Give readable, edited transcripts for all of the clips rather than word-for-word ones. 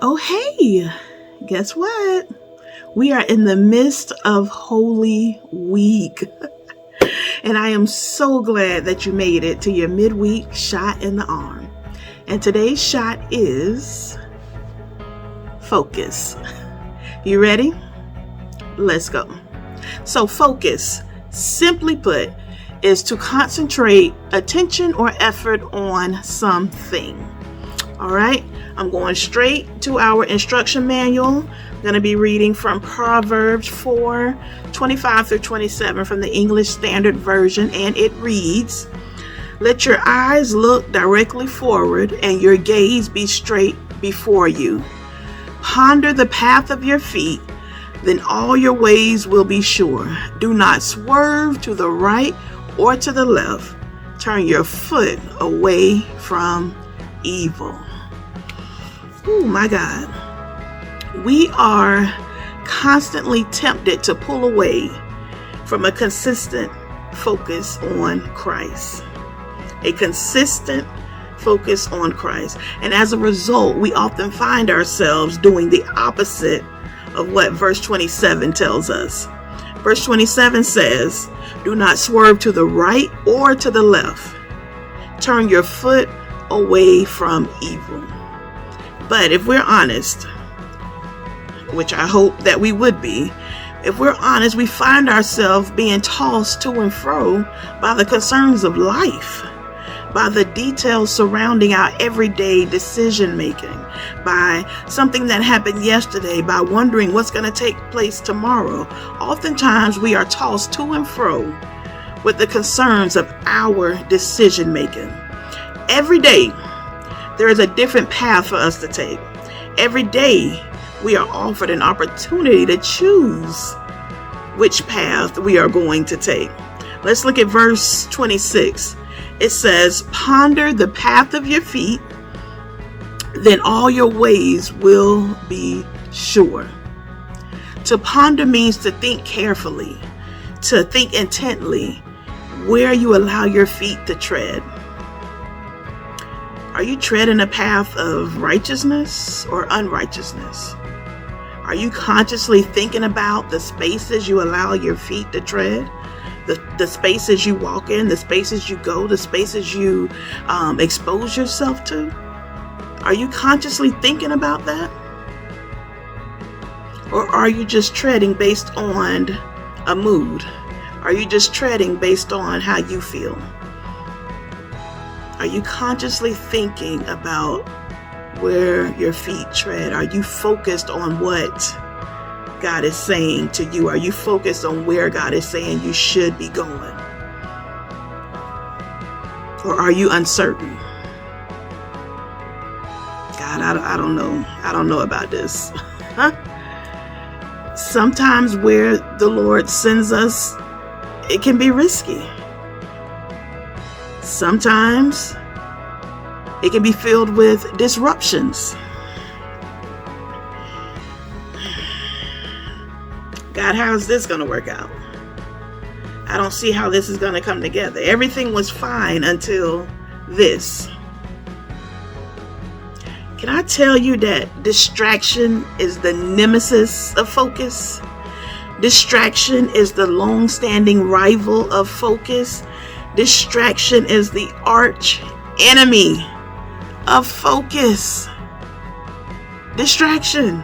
Oh, hey, guess what? We are in the midst of Holy Week. And I am so glad that you made it to your midweek shot in the arm. And today's shot is focus. You ready? Let's go. So focus, simply put, is to concentrate attention or effort on something. All right, I'm going straight to our instruction manual. I'm going to be reading from Proverbs 4:25 through 27 from the English Standard Version, and it reads, "Let your eyes look directly forward and your gaze be straight before you. Ponder the path of your feet, then all your ways will be sure. Do not swerve to the right or to the left. Turn your foot away from evil." Oh my God. We are constantly tempted to pull away from a consistent focus on Christ. A consistent focus on Christ. And as a result, we often find ourselves doing the opposite of what verse 27 tells us. Verse 27 says, "Do not swerve to the right or to the left. Turn your foot away from evil." But if we're honest, which I hope that we would be, if we're honest, we find ourselves being tossed to and fro by the concerns of life, by the details surrounding our everyday decision making, by something that happened yesterday, by wondering what's going to take place tomorrow. Oftentimes we are tossed to and fro with the concerns of our decision making. Every day, there is a different path for us to take. Every day, we are offered an opportunity to choose which path we are going to take. Let's look at verse 26. It says, "Ponder the path of your feet, then all your ways will be sure." To ponder means to think carefully, to think intently where you allow your feet to tread. Are you treading a path of righteousness or unrighteousness? Are you consciously thinking about the spaces you allow your feet to tread? The spaces you walk in, the spaces you go, the spaces you expose yourself to? Are you consciously thinking about that? Or are you just treading based on a mood? Are you just treading based on how you feel? Are you consciously thinking about where your feet tread? Are you focused on what God is saying to you? Are you focused on where God is saying you should be going? Or are you uncertain? God, I don't know. I don't know about this. Sometimes where the Lord sends us, it can be risky. Sometimes it can be filled with disruptions. God, how is this going to work out? I don't see how this is going to come together. Everything was fine until this. Can I tell you that distraction is the nemesis of focus? Distraction is the long-standing rival of focus. Distraction is the arch enemy of focus. Distraction,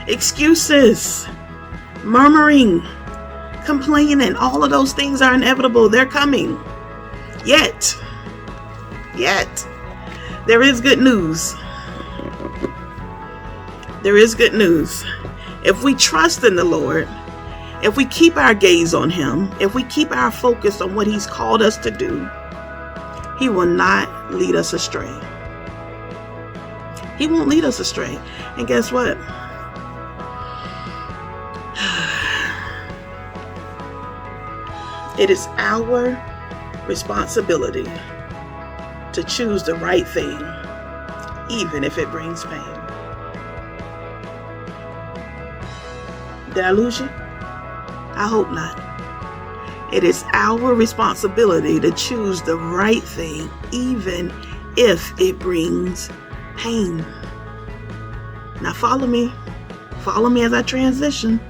excuses, murmuring, complaining, all of those things are inevitable. They're coming. Yet, there is good news. There is good news. If we trust in the Lord, if we keep our gaze on Him, if we keep our focus on what He's called us to do, He will not lead us astray. He won't lead us astray. And guess what? It is our responsibility to choose the right thing, even if it brings pain. Did I lose you? I hope not. It is our responsibility to choose the right thing, even if it brings pain. Now follow me as I transition,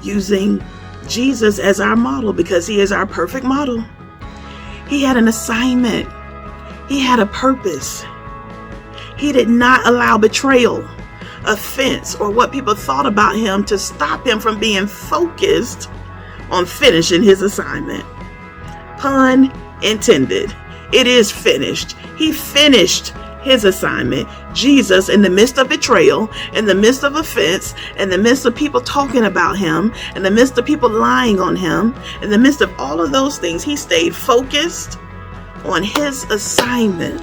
using Jesus as our model, because he is our perfect model. He had an assignment. He had a purpose. He did not allow betrayal, offense, or what people thought about him to stop him from being focused on finishing his assignment. Pun intended. It is finished. He finished his assignment. Jesus, in the midst of betrayal, in the midst of offense, in the midst of people talking about him, in the midst of people lying on him, in the midst of all of those things, he stayed focused on his assignment.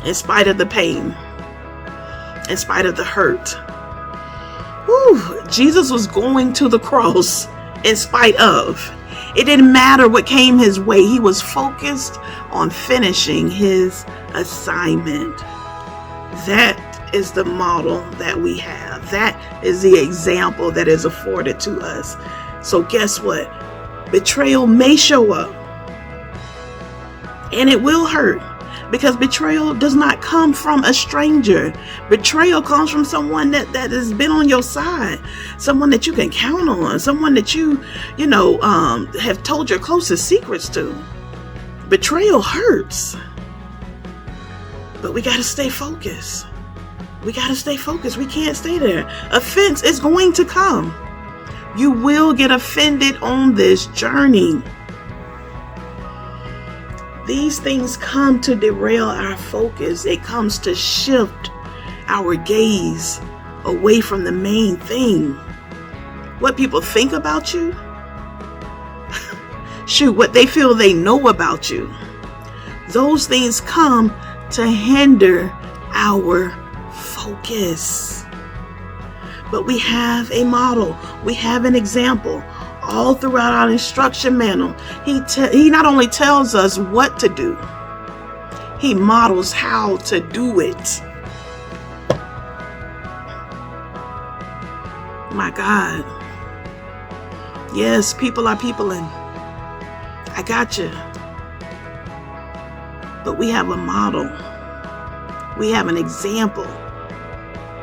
In spite of the pain, in spite of the hurt. Jesus was going to the cross in spite of. It didn't matter what came his way. He was focused on finishing his assignment. That is the model that we have. That is the example that is afforded to us. So guess what? Betrayal may show up, and it will hurt, because betrayal does not come from a stranger. Betrayal comes from someone that has been on your side, someone that you can count on, someone that you have told your closest secrets to. Betrayal hurts, but we got to stay focused. We got to stay focused. We can't stay there. Offense is going to come. You will get offended on this journey. These things come to derail our focus. It comes to shift our gaze away from the main thing. What people think about you? Shoot, what they feel they know about you. Those things come to hinder our focus. But we have a model. We have an example. All throughout our instruction manual, he not only tells us what to do, he models how to do it. My God. Yes, people are peopling. I got you. But we have a model. We have an example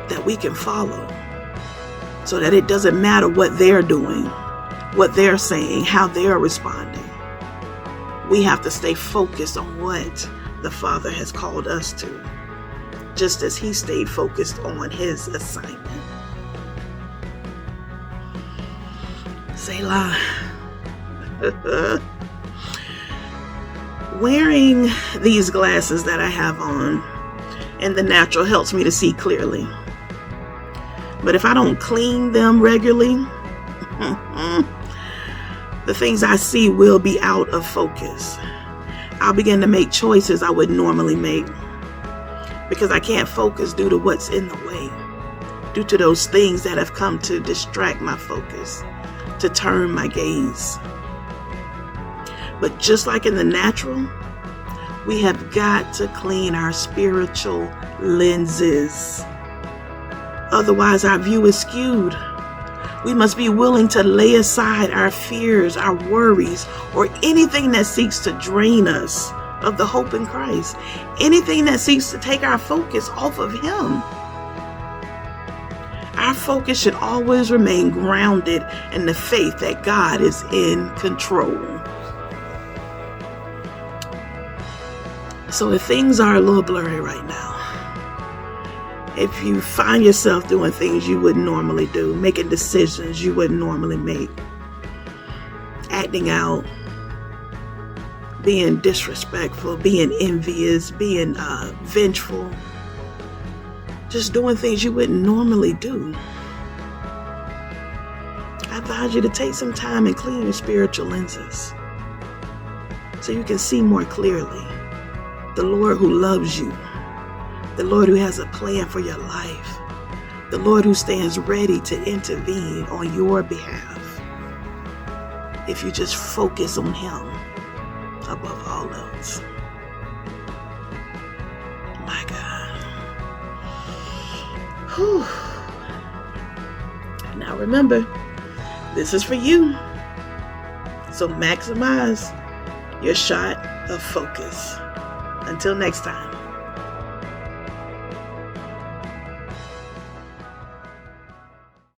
that we can follow, so that it doesn't matter what they're doing, what they're saying, how they're responding. We have to stay focused on what the Father has called us to, just as he stayed focused on his assignment. Selah. Wearing these glasses that I have on in the natural helps me to see clearly. But if I don't clean them regularly, the things I see will be out of focus. I'll begin to make choices I wouldn't normally make, because I can't focus due to what's in the way, due to those things that have come to distract my focus, to turn my gaze. But just like in the natural, we have got to clean our spiritual lenses. Otherwise, our view is skewed. We must be willing to lay aside our fears, our worries, or anything that seeks to drain us of the hope in Christ. Anything that seeks to take our focus off of him. Our focus should always remain grounded in the faith that God is in control. So if things are a little blurry right now, if you find yourself doing things you wouldn't normally do, making decisions you wouldn't normally make, acting out, being disrespectful, being envious, being vengeful, just doing things you wouldn't normally do, I advise you to take some time and clean your spiritual lenses so you can see more clearly the Lord who loves you, the Lord who has a plan for your life, the Lord who stands ready to intervene on your behalf if you just focus on him above all else. My God. Whew. Now remember, this is for you. So maximize your shot of focus. Until next time.